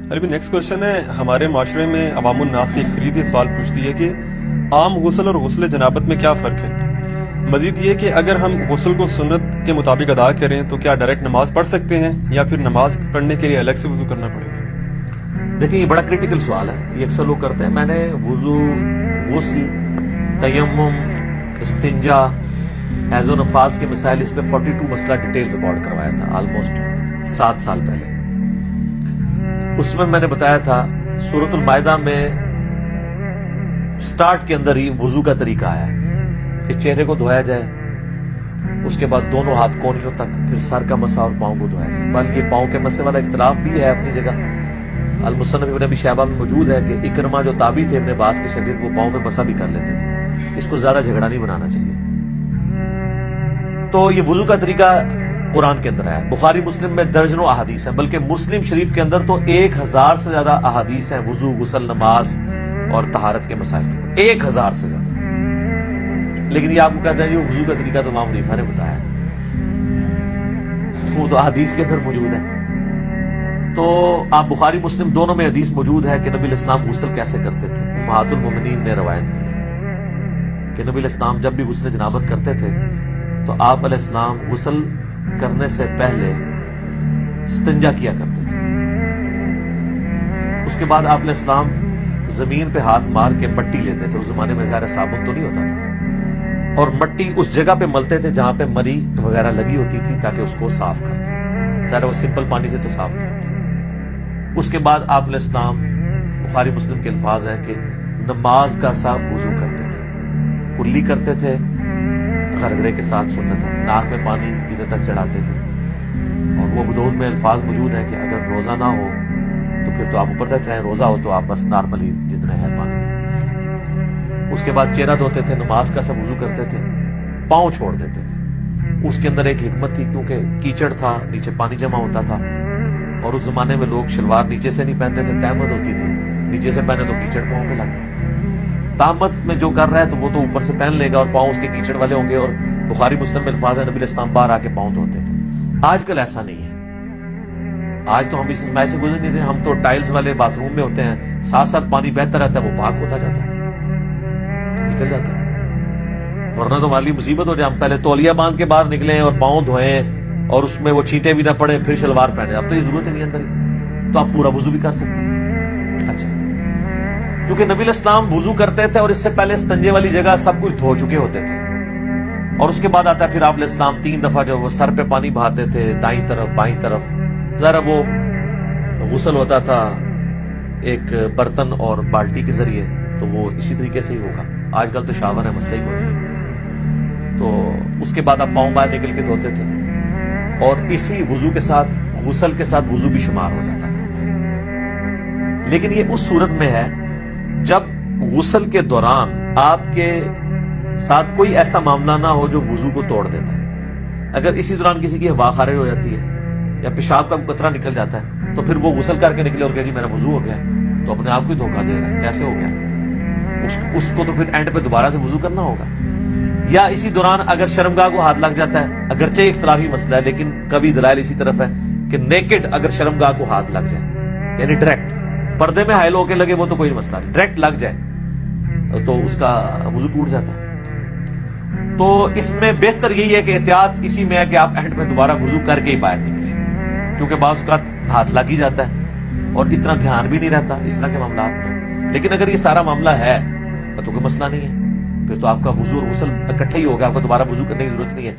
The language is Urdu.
ابھی نیکسٹ کوشچن ہے، ہمارے معاشرے میں عوام الناس کی اکثریت یہ سوال پوچھتی ہے کہ عام غسل اور غسل جنابت میں کیا فرق ہے؟ مزید یہ کہ اگر ہم غسل کو سنت کے مطابق ادا کریں تو کیا ڈائریکٹ نماز پڑھ سکتے ہیں یا پھر نماز پڑھنے کے لیے الگ سے وضو کرنا پڑے گا؟ دیکھیں، یہ بڑا کریٹیکل سوال ہے، یہ اکثر لوگ کرتے ہیں۔ میں نے وضو، غسل، تیمم، استنجا، حیض و نفاس کے مسائل، اس پہ 42 مسئلہ ڈیٹیل ریکارڈ کروایا تھا آلموسٹ 7 سال پہلے۔ اس میں نے بتایا تھا سورۃ المائدہ میں سٹارٹ کے اندر ہی وضو کا طریقہ آیا ہے کہ چہرے کو دھویا جائے، اس کے بعد دونوں ہاتھ کونیوں تک، پھر سر کا مسا اور پاؤں کو دھویا جائے۔ بلکہ پاؤں کے مسے والا اختلاف بھی ہے اپنی جگہ، المصنف ابن ابی شیبہ میں موجود ہے کہ اکرمہ جو تابعی تھے ابن عباس کے شاگرد، وہ پاؤں میں مسا بھی کر لیتے تھے۔ اس کو زیادہ جھگڑا نہیں بنانا چاہیے۔ تو یہ وضو کا طریقہ قرآن کے اندر ہے، بخاری مسلم میں درجنوں احادیث ہیں، بلکہ مسلم شریف کے اندر تو 1000 سے زیادہ احادیث ہیں وضو، غسل، نماز اور طہارت کے مسائل کے، 1000 سے زیادہ۔ لیکن یہ آپ کو کہتے ہیں یہ وضو کا طریقہ تو امام حنیفہ نے بتایا، وہ تو احادیث کے اندر موجود ہے۔ تو آپ بخاری مسلم دونوں میں حدیث موجود ہے کہ نبی علیہ السلام غسل کیسے کرتے تھے۔ امہات المومنین نے روایت کی ہے کہ نبی علیہ السلام جب بھی غسل جنابت کرتے تھے تو آپ علیہ السلام غسل کرنے سے پہلے استنجا کیا کرتے تھے۔ اس کے بعد آپ علیہ السلام زمین پہ ہاتھ مار کے مٹی لیتے تھے، اس زمانے میں ظاہر صابن تو نہیں ہوتا تھا، اور مٹی اس جگہ پہ ملتے تھے جہاں پہ مری وغیرہ لگی ہوتی تھی تاکہ اس کو صاف کرتے، ظاہر وہ سمپل پانی سے تو صاف نہیں ہوتی۔ اس کے بعد آپ علیہ السلام، بخاری مسلم کے الفاظ ہیں کہ نماز کا سا وضو کرتے تھے، کلی کرتے تھے، غرغرے کے ساتھ سنت ہے، ناک میں پانی ادھر تک چڑھاتے تھے۔ اور وہ ابو داؤد میں الفاظ موجود ہیں کہ اگر روزہ نہ ہو تو پھر تو آپ اوپر تک چاہیں، روزہ ہو تو آپ بس نارملی جتنے ہے پانی۔ اس کے بعد چہرہ دھوتے تھے، نماز کا سا وضو کرتے تھے، پاؤں چھوڑ دیتے تھے۔ اس کے اندر ایک حکمت تھی، کیونکہ کیچڑ تھا، نیچے پانی جمع ہوتا تھا، اور اس زمانے میں لوگ شلوار نیچے سے نہیں پہنتے تھے، تہمت ہوتی تھی، نیچے سے پہنے تو کیچڑ پاؤں پہ لگ گیا۔ تہمت میں جو کر رہا ہے تو وہ تو اوپر سے پہن لے گا اور پاؤں اس کے کیچڑ والے ہوں گے، اور بخاری مسلم میں الفاظ ہے نبی علیہ السلام باہر آ کے پاؤں دھوتے تھے۔ آج کل ایسا نہیں ہے، آج تو ہم اس اسماعی سے گزر نہیں رہے، ہم تو ٹائلز والے باتھ روم میں ہوتے ہیں، ساتھ ساتھ پانی بہتا رہتا ہے، وہ پاک ہوتا جاتا ہے، نکل جاتا ہے۔ ورنہ تو ہماری مصیبت ہو جائے، ہم پہلے تولیہ باندھ کے باہر نکلیں اور پاؤں دھوئیں اور اس میں وہ چھینٹے بھی نہ پڑے، پھر شلوار پہنے۔ اب تو یہ ضرورت ہی نہیں اندر ہی، تو آپ پورا وضو بھی کر سکتے ہیں۔ اچھا، کیونکہ نبی علیہ السلام وضو کرتے تھے اور اس سے پہلے استنجے والی جگہ سب کچھ دھو چکے ہوتے تھے، اور اس کے بعد آتا ہے پھر آپ علیہ السلام 3 دفعہ جو وہ سر پہ پانی بہاتے تھے، دائیں طرف بائیں طرف۔ ذرا وہ غسل ہوتا تھا ایک برتن اور بالٹی کے ذریعے، تو وہ اسی طریقے سے ہی ہوگا۔ آج کل تو شاور ہے، مسئلہ ہی کوئی نہیں ہے۔ تو اس کے بعد آپ پاؤں باہر نکل کے دھوتے تھے، اور اسی وضو کے ساتھ، غسل کے ساتھ وضو بھی شمار ہو جاتا تھا۔ لیکن یہ اس صورت میں ہے جب غسل کے دوران آپ کے ساتھ کوئی ایسا معاملہ نہ ہو جو وضو کو توڑ دیتا ہے۔ اگر اسی دوران کسی کی ہوا خارج ہو جاتی ہے یا پیشاب کا قطرہ نکل جاتا ہے تو پھر وہ غسل کر کے نکلے اور کہ جی میرا وضو ہو گیا، تو اپنے آپ کو ہی دھوکہ دے رہا ہے، کیسے ہو گیا؟ اس کو تو پھر اینڈ پہ دوبارہ سے وضو کرنا ہوگا۔ یا اسی دوران اگر شرمگاہ کو ہاتھ لگ جاتا ہے، اگرچہ اختلافی مسئلہ ہے لیکن کبھی دلائل اسی طرف ہے کہ نیکڈ اگر شرمگاہ کو ہاتھ لگ جائے، یعنی ڈائریکٹ پردے میں حائل ہو کے لگے، وہ تو کوئی مسئلہ نہیں، ڈائریکٹ لگ جائے تو اس کا وضو ٹوٹ جاتا ہے۔ تو اس میں بہتر یہی ہے کہ احتیاط اسی میں ہے کہ آپ اینڈ میں دوبارہ وضو کر کے ہی باہر نکلیں، کیونکہ بعض اوقات ہاتھ لگ ہی جاتا ہے اور اتنا دھیان بھی نہیں رہتا اس طرح کے معاملات میں۔ لیکن اگر یہ سارا معاملہ ہے تو کوئی مسئلہ نہیں ہے، پھر تو آپ کا وضو اور غسل اکٹھے ہی ہوگا، آپ کو دوبارہ وضو کرنے کی ضرورت نہیں ہے۔